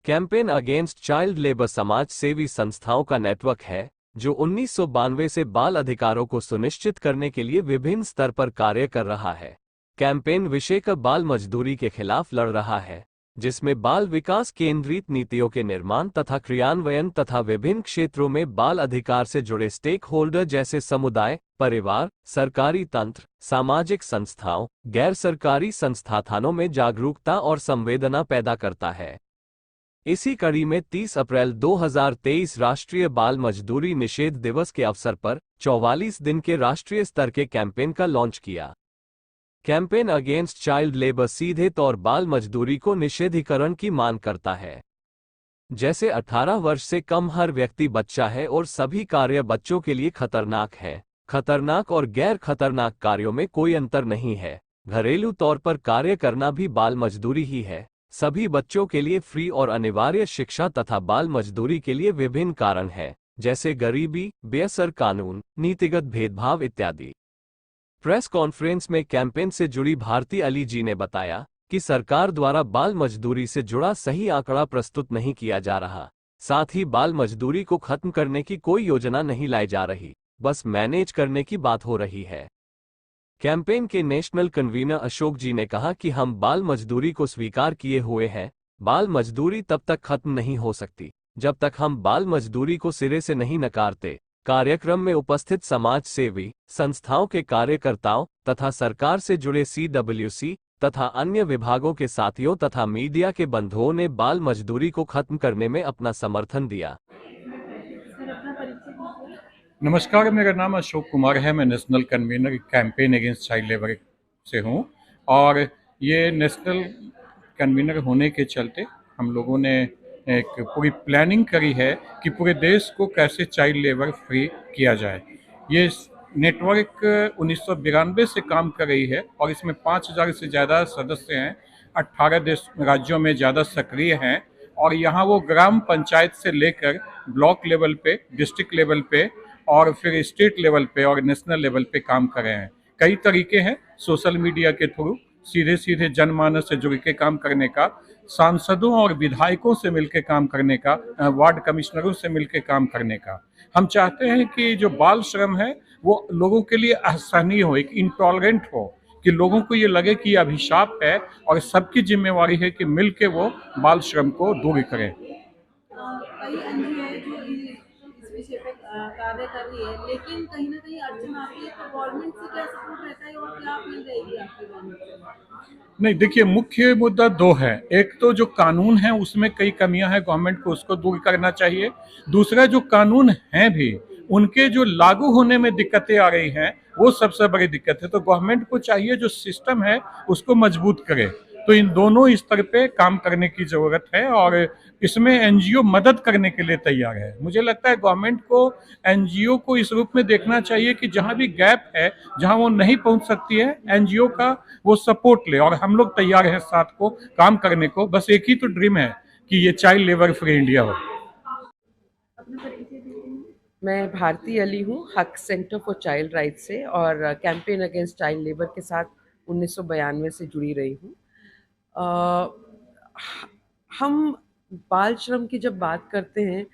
Campaign against child labour समाज सेवी संस्थाओं का नेटवर्क है जो 1992 से बाल अधिकारों को सुनिश्चित करने के लिए विभिन्न स्तर पर कार्य कर रहा है। कैंपेन विशेषकर बाल मजदूरी के खिलाफ लड़ रहा है, जिसमें बाल विकास केंद्रित नीतियों के निर्माण तथा क्रियान्वयन तथा विभिन्न क्षेत्रों में बाल अधिकार से जुड़े स्टेक होल्डर जैसे समुदाय, परिवार, सरकारी तंत्र, सामाजिक संस्थाओं, गैर सरकारी संस्थानों में जागरूकता और संवेदना पैदा करता है। इसी कड़ी में 30 अप्रैल 2023 राष्ट्रीय बाल मजदूरी निषेध दिवस के अवसर पर 44 दिन के राष्ट्रीय स्तर के कैंपेन का लॉन्च किया। कैंपेन अगेंस्ट चाइल्ड लेबर सीधे तौर बाल मजदूरी को निषेधीकरण की मांग करता है। जैसे 18 वर्ष से कम हर व्यक्ति बच्चा है और सभी कार्य बच्चों के लिए खतरनाक है। खतरनाक और गैर खतरनाक कार्यों में कोई अंतर नहीं है। घरेलू तौर पर कार्य करना भी बाल मजदूरी ही है। सभी बच्चों के लिए फ्री और अनिवार्य शिक्षा तथा बाल मजदूरी के लिए विभिन्न कारण हैं, जैसे गरीबी, बेअसर कानून, नीतिगत भेदभाव इत्यादि। प्रेस कॉन्फ्रेंस में कैंपेन से जुड़ी भारती अली जी ने बताया कि सरकार द्वारा बाल मजदूरी से जुड़ा सही आंकड़ा प्रस्तुत नहीं किया जा रहा। साथ ही बाल मजदूरी को खत्म करने की कोई योजना नहीं लाई जा रही, बस मैनेज करने की बात हो रही है। कैंपेन के नेशनल कन्वीनर अशोक जी ने कहा कि हम बाल मजदूरी को स्वीकार किए हुए हैं। बाल मजदूरी तब तक खत्म नहीं हो सकती जब तक हम बाल मजदूरी को सिरे से नहीं नकारते। कार्यक्रम में उपस्थित समाज सेवी संस्थाओं के कार्यकर्ताओं तथा सरकार से जुड़े CWC तथा अन्य विभागों के साथियों तथा मीडिया के बंधुओं ने बाल मजदूरी को खत्म करने में अपना समर्थन दिया। नमस्कार, मेरा नाम अशोक कुमार है। मैं national convener campaign against child labour से हूं और ये नेशनल कन्वीनर होने के चलते हम लोगों ने एक पूरी प्लानिंग करी है कि पूरे देश को कैसे चाइल्ड लेबर फ्री किया जाए। ये नेटवर्क 1992 से काम कर रही है और इसमें 5000 से ज़्यादा सदस्य हैं। 18 राज्यों में ज़्यादा सक्रिय हैं और यहाँ वो ग्राम पंचायत से लेकर ब्लॉक लेवल पे, डिस्ट्रिक्ट लेवल पे और फिर स्टेट लेवल पे और नेशनल लेवल पे काम कर रहे हैं। कई तरीके हैं, सोशल मीडिया के थ्रू सीधे सीधे जनमानस से जुड़ के काम करने का, सांसदों और विधायकों से मिलकर काम करने का, वार्ड कमिश्नरों से मिलकर काम करने का। हम चाहते हैं कि जो बाल श्रम है वो लोगों के लिए असहनीय हो, एक इंटॉलरेंट हो, कि लोगों को ये लगे कि अभिशाप है और सबकी जिम्मेवारी है कि मिलके वो बाल श्रम को दूर करें। कई एनजीओ है जो इस विषय पे कार्य कर रही है, लेकिन कहीं ना कहीं अड़चन आती है, तो गवर्नमेंट से क्या सपोर्ट रहता है और क्या अपील रहेगी आपकी गवर्नमेंट से? नहीं, देखिए, मुख्य मुद्दा दो है। एक तो जो कानून है उसमें कई कमियां हैं, गवर्नमेंट को उसको दूर करना चाहिए। दूसरा, जो कानून हैं भी उनके जो लागू होने में दिक्कतें आ रही हैं वो सबसे बड़ी दिक्कत है। तो गवर्नमेंट को चाहिए जो सिस्टम है उसको मजबूत करे। तो इन दोनों स्तर पे काम करने की जरूरत है और इसमें एनजीओ मदद करने के लिए तैयार है। मुझे लगता है गवर्नमेंट को एनजीओ को इस रूप में देखना चाहिए कि जहां भी गैप है, जहां वो नहीं पहुंच सकती है, एनजीओ का वो सपोर्ट ले और हम लोग तैयार हैं साथ को काम करने को। बस एक ही तो ड्रीम है कि ये चाइल्ड लेबर फ्री इंडिया हो। मैं भारती अली हूँ, हक सेंटर फॉर चाइल्ड राइट्स से और कैंपेन अगेंस्ट चाइल्ड लेबर के साथ 1992 से जुड़ी रही हूँ। हम बाल श्रम की जब बात करते हैं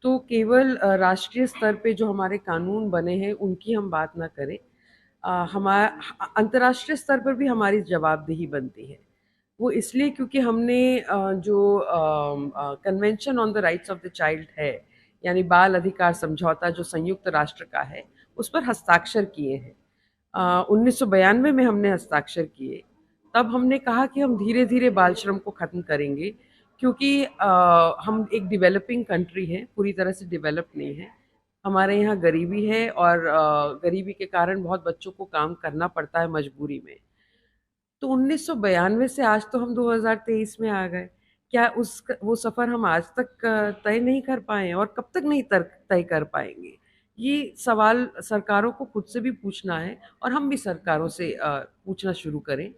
तो केवल राष्ट्रीय स्तर पे जो हमारे कानून बने हैं उनकी हम बात ना करें, हमारा अंतर्राष्ट्रीय स्तर पर भी हमारी जवाबदेही बनती है। वो इसलिए क्योंकि हमने जो convention on the rights of the child है, यानी बाल अधिकार समझौता जो संयुक्त राष्ट्र का है, उस पर हस्ताक्षर किए हैं। 1992 में हमने हस्ताक्षर किए। तब हमने कहा कि हम धीरे धीरे बाल श्रम को ख़त्म करेंगे, क्योंकि हम एक डेवलपिंग कंट्री है, पूरी तरह से डेवलप नहीं है। हमारे यहाँ गरीबी है और गरीबी के कारण बहुत बच्चों को काम करना पड़ता है मजबूरी में। तो 1992 से आज तो हम 2023 में आ गए। क्या वो सफ़र हम आज तक तय नहीं कर पाए हैं और कब तक नहीं तय कर पाएंगे? ये सवाल सरकारों को खुद से भी पूछना है और हम भी सरकारों से पूछना शुरू करें।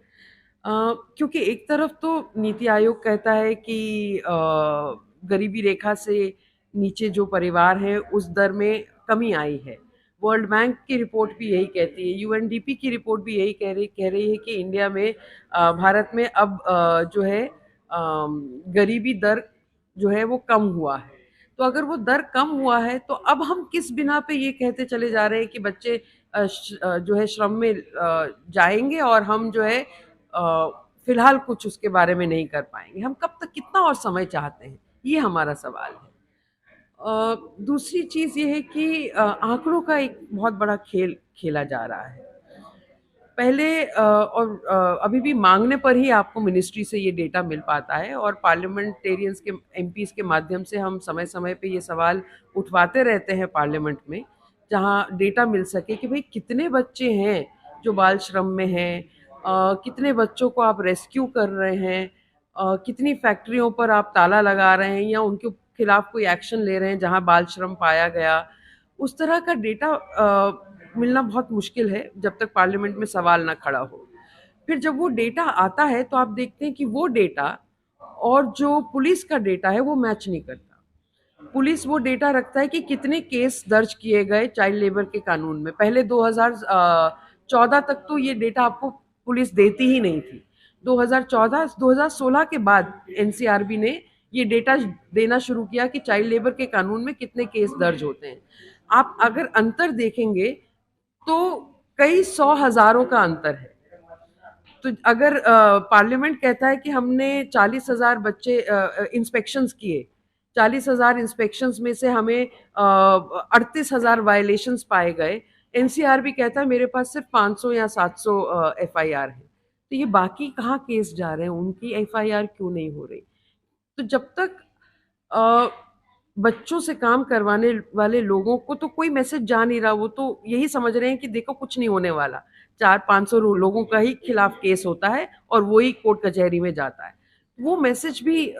क्योंकि एक तरफ तो नीति आयोग कहता है कि गरीबी रेखा से नीचे जो परिवार हैं उस दर में कमी आई है। वर्ल्ड बैंक की रिपोर्ट भी यही कहती है, यूएनडीपी की रिपोर्ट भी यही कह रही है कि इंडिया में भारत में अब जो है गरीबी दर जो है वो कम हुआ है। तो अगर वो दर कम हुआ है तो अब हम किस बिना पे ये कहते चले जा रहे हैं कि बच्चे जो है श्रम में जाएंगे और हम जो है फिलहाल कुछ उसके बारे में नहीं कर पाएंगे। हम कब तक, कितना और समय चाहते हैं, ये हमारा सवाल है। दूसरी चीज़ ये है कि आंकड़ों का एक बहुत बड़ा खेल खेला जा रहा है। पहले अभी भी मांगने पर ही आपको मिनिस्ट्री से ये डेटा मिल पाता है, और पार्लियामेंटेरियंस के, एमपीज के माध्यम से हम समय समय पे ये सवाल उठवाते रहते हैं पार्लियामेंट में, जहाँ डेटा मिल सके कि भाई कितने बच्चे हैं जो बाल श्रम में हैं, कितने बच्चों को आप रेस्क्यू कर रहे हैं, कितनी फैक्ट्रियों पर आप ताला लगा रहे हैं या उनके खिलाफ कोई एक्शन ले रहे हैं जहाँ बाल श्रम पाया गया। उस तरह का डेटा मिलना बहुत मुश्किल है जब तक पार्लियामेंट में सवाल ना खड़ा हो। फिर जब वो डेटा आता है तो आप देखते हैं कि वो डेटा और जो पुलिस का डेटा है वो मैच नहीं करता। पुलिस वो डेटा रखता है कि कितने केस दर्ज किए गए चाइल्ड लेबर के कानून में। पहले 2014 तक तो ये डेटा आपको पुलिस देती ही नहीं थी। 2016 के बाद एनसीआरबी ने ये डेटा देना शुरू किया कि चाइल्ड लेबर के कानून में कितने केस दर्ज होते हैं। आप अगर अंतर देखेंगे तो कई सौ हजारों का अंतर है। तो अगर पार्लियामेंट कहता है कि हमने 40,000 बच्चे इंस्पेक्शंस किए, 40,000 इंस्पेक्शंस में से हमें 38,000 वायलेशंस पाए गए, एनसीआरबी कहता है मेरे पास सिर्फ 500 या 700 एफआईआर है। तो ये बाकी कहाँ केस जा रहे हैं, उनकी एफआईआर क्यों नहीं हो रही? तो जब तक बच्चों से काम करवाने वाले लोगों को तो कोई मैसेज जा नहीं रहा, वो तो यही समझ रहे हैं कि देखो कुछ नहीं होने वाला, 400-500 लोगों का ही खिलाफ केस होता है और वही कोर्ट कचहरी में जाता है। वो मैसेज भी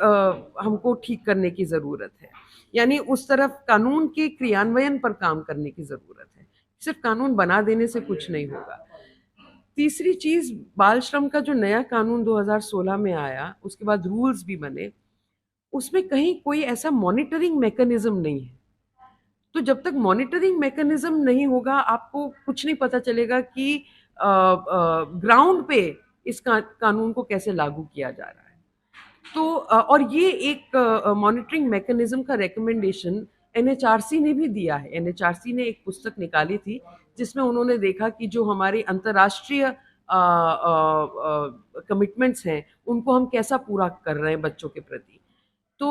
हमको ठीक करने की ज़रूरत है। यानी उस तरफ कानून के क्रियान्वयन पर काम करने की ज़रूरत है। सिर्फ कानून बना देने से कुछ नहीं होगा। तीसरी चीज़, बाल श्रम का जो नया कानून 2016 में आया, उसके बाद रूल्स भी बने, उसमें कहीं कोई ऐसा मॉनिटरिंग मैकेनिज्म नहीं है। तो जब तक मॉनिटरिंग मैकेनिज्म नहीं होगा आपको कुछ नहीं पता चलेगा कि ग्राउंड पे इस कानून को कैसे लागू किया जा रहा है। तो और ये एक मॉनिटरिंग मैकेनिज्म का रिकमेंडेशन एनएचआरसी ने भी दिया है। एनएचआरसी ने एक पुस्तक निकाली थी जिसमें उन्होंने देखा कि जो हमारे अंतर्राष्ट्रीय कमिटमेंट्स हैं उनको हम कैसा पूरा कर रहे हैं बच्चों के प्रति। तो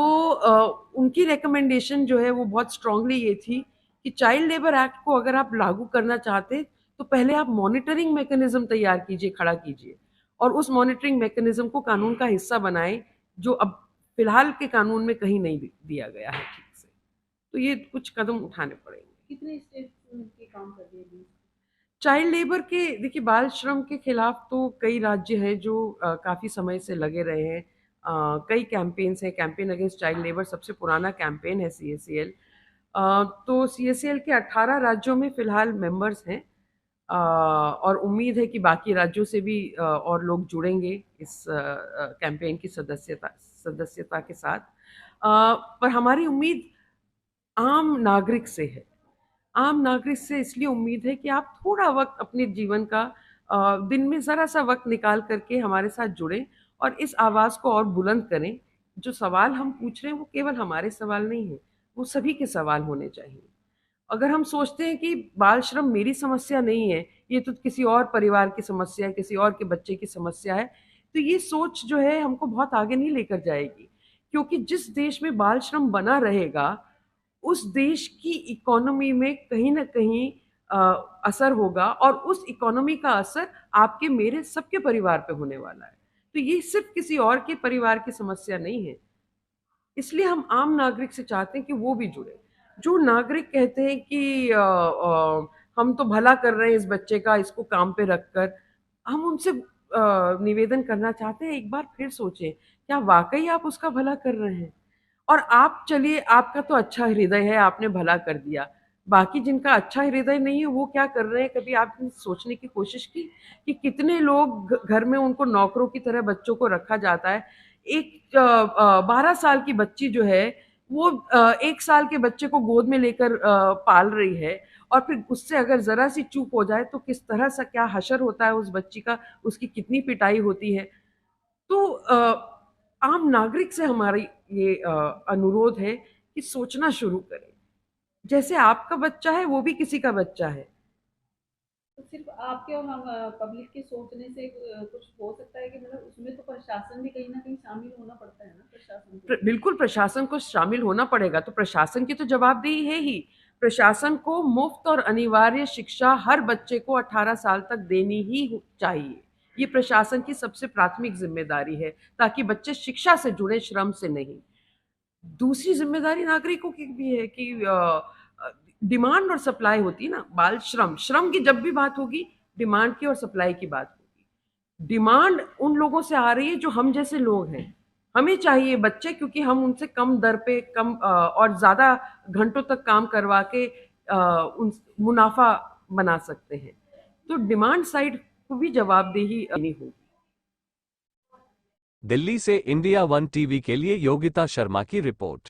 उनकी रिकमेंडेशन जो है वो बहुत स्ट्रांगली ये थी कि चाइल्ड लेबर एक्ट को अगर आप लागू करना चाहते तो पहले आप मॉनिटरिंग मैकेनिज्म तैयार कीजिए, खड़ा कीजिए, और उस मॉनिटरिंग मैकेनिज्म को कानून का हिस्सा बनाएं, जो अब फिलहाल के कानून में कहीं नहीं दिया गया है ठीक से। तो ये कुछ कदम उठाने पड़ेंगे। कितने स्टेट्स मिलके काम कर रही है? चाइल्ड लेबर के, देखिए बाल श्रम के खिलाफ तो कई राज्य हैं जो काफ़ी समय से लगे रहे हैं। कई कैंपेन्स हैं। कैंपेन अगेंस्ट चाइल्ड लेबर सबसे पुराना कैंपेन है CACL। तो CACL के 18 राज्यों में फ़िलहाल मेंबर्स हैं, और उम्मीद है कि बाकी राज्यों से भी और लोग जुड़ेंगे इस कैंपेन की सदस्यता के साथ। पर हमारी उम्मीद आम नागरिक से है। आम नागरिक से इसलिए उम्मीद है कि आप थोड़ा वक्त अपने जीवन का, दिन में ज़रा सा वक्त निकाल करके हमारे साथ जुड़ें और इस आवाज़ को और बुलंद करें। जो सवाल हम पूछ रहे हैं वो केवल हमारे सवाल नहीं हैं, वो सभी के सवाल होने चाहिए। अगर हम सोचते हैं कि बाल श्रम मेरी समस्या नहीं है, ये तो किसी और परिवार की समस्या है, किसी और के बच्चे की समस्या है, तो ये सोच जो है हमको बहुत आगे नहीं लेकर जाएगी। क्योंकि जिस देश में बाल श्रम बना रहेगा उस देश की इकोनॉमी में कहीं ना कहीं असर होगा, और उस इकोनॉमी का असर आपके मेरे सबके परिवार पे होने वाला है। तो ये सिर्फ किसी और के परिवार की समस्या नहीं है। इसलिए हम आम नागरिक से चाहते हैं कि वो भी जुड़े। जो नागरिक कहते हैं कि हम तो भला कर रहे हैं इस बच्चे का, इसको काम पे रखकर, हम उनसे निवेदन करना चाहते हैं, एक बार फिर सोचें क्या वाकई आप उसका भला कर रहे हैं? और आप चलिए, आपका तो अच्छा हृदय है, आपने भला कर दिया, बाकी जिनका अच्छा हृदय नहीं है वो क्या कर रहे हैं? कभी आपने सोचने की कोशिश की कि कितने लोग घर में उनको नौकरों की तरह बच्चों को रखा जाता है। एक 12 साल की बच्ची जो है वो 1 साल के बच्चे को गोद में लेकर पाल रही है, और फिर उससे अगर ज़रा सी चूक हो जाए तो किस तरह से क्या हशर होता है उस बच्ची का, उसकी कितनी पिटाई होती है। तो आम नागरिक से हमारी ये अनुरोध है कि सोचना शुरू करें। जैसे आपका बच्चा है वो भी किसी का बच्चा है। तो सिर्फ आपके और हम पब्लिक के सोचने से कुछ हो सकता है कि मतलब उसमें तो प्रशासन भी कहीं ना कहीं शामिल होना पड़ता है ना, प्रशासन को। बिल्कुल प्रशासन को शामिल होना पड़ेगा। तो प्रशासन की तो जवाबदेही है ही। प्रशासन को मुफ्त और अनिवार्य शिक्षा हर बच्चे को 18 साल तक देनी ही चाहिए। ये प्रशासन की सबसे प्राथमिक जिम्मेदारी है, ताकि बच्चे शिक्षा से जुड़े, श्रम से नहीं। दूसरी जिम्मेदारी नागरिकों की भी है कि डिमांड और सप्लाई होती है ना, बाल श्रम, श्रम की जब भी बात होगी डिमांड की और सप्लाई की बात होगी। डिमांड उन लोगों से आ रही है जो हम जैसे लोग हैं। हमें चाहिए बच्चे, क्योंकि हम उनसे कम दर पे कम और ज्यादा घंटों तक काम करवा के उन मुनाफा बना सकते हैं। तो डिमांड साइड को भी जवाबदेही नहीं होगी। दिल्ली से इंडिया वन टीवी के लिए योगिता शर्मा की रिपोर्ट।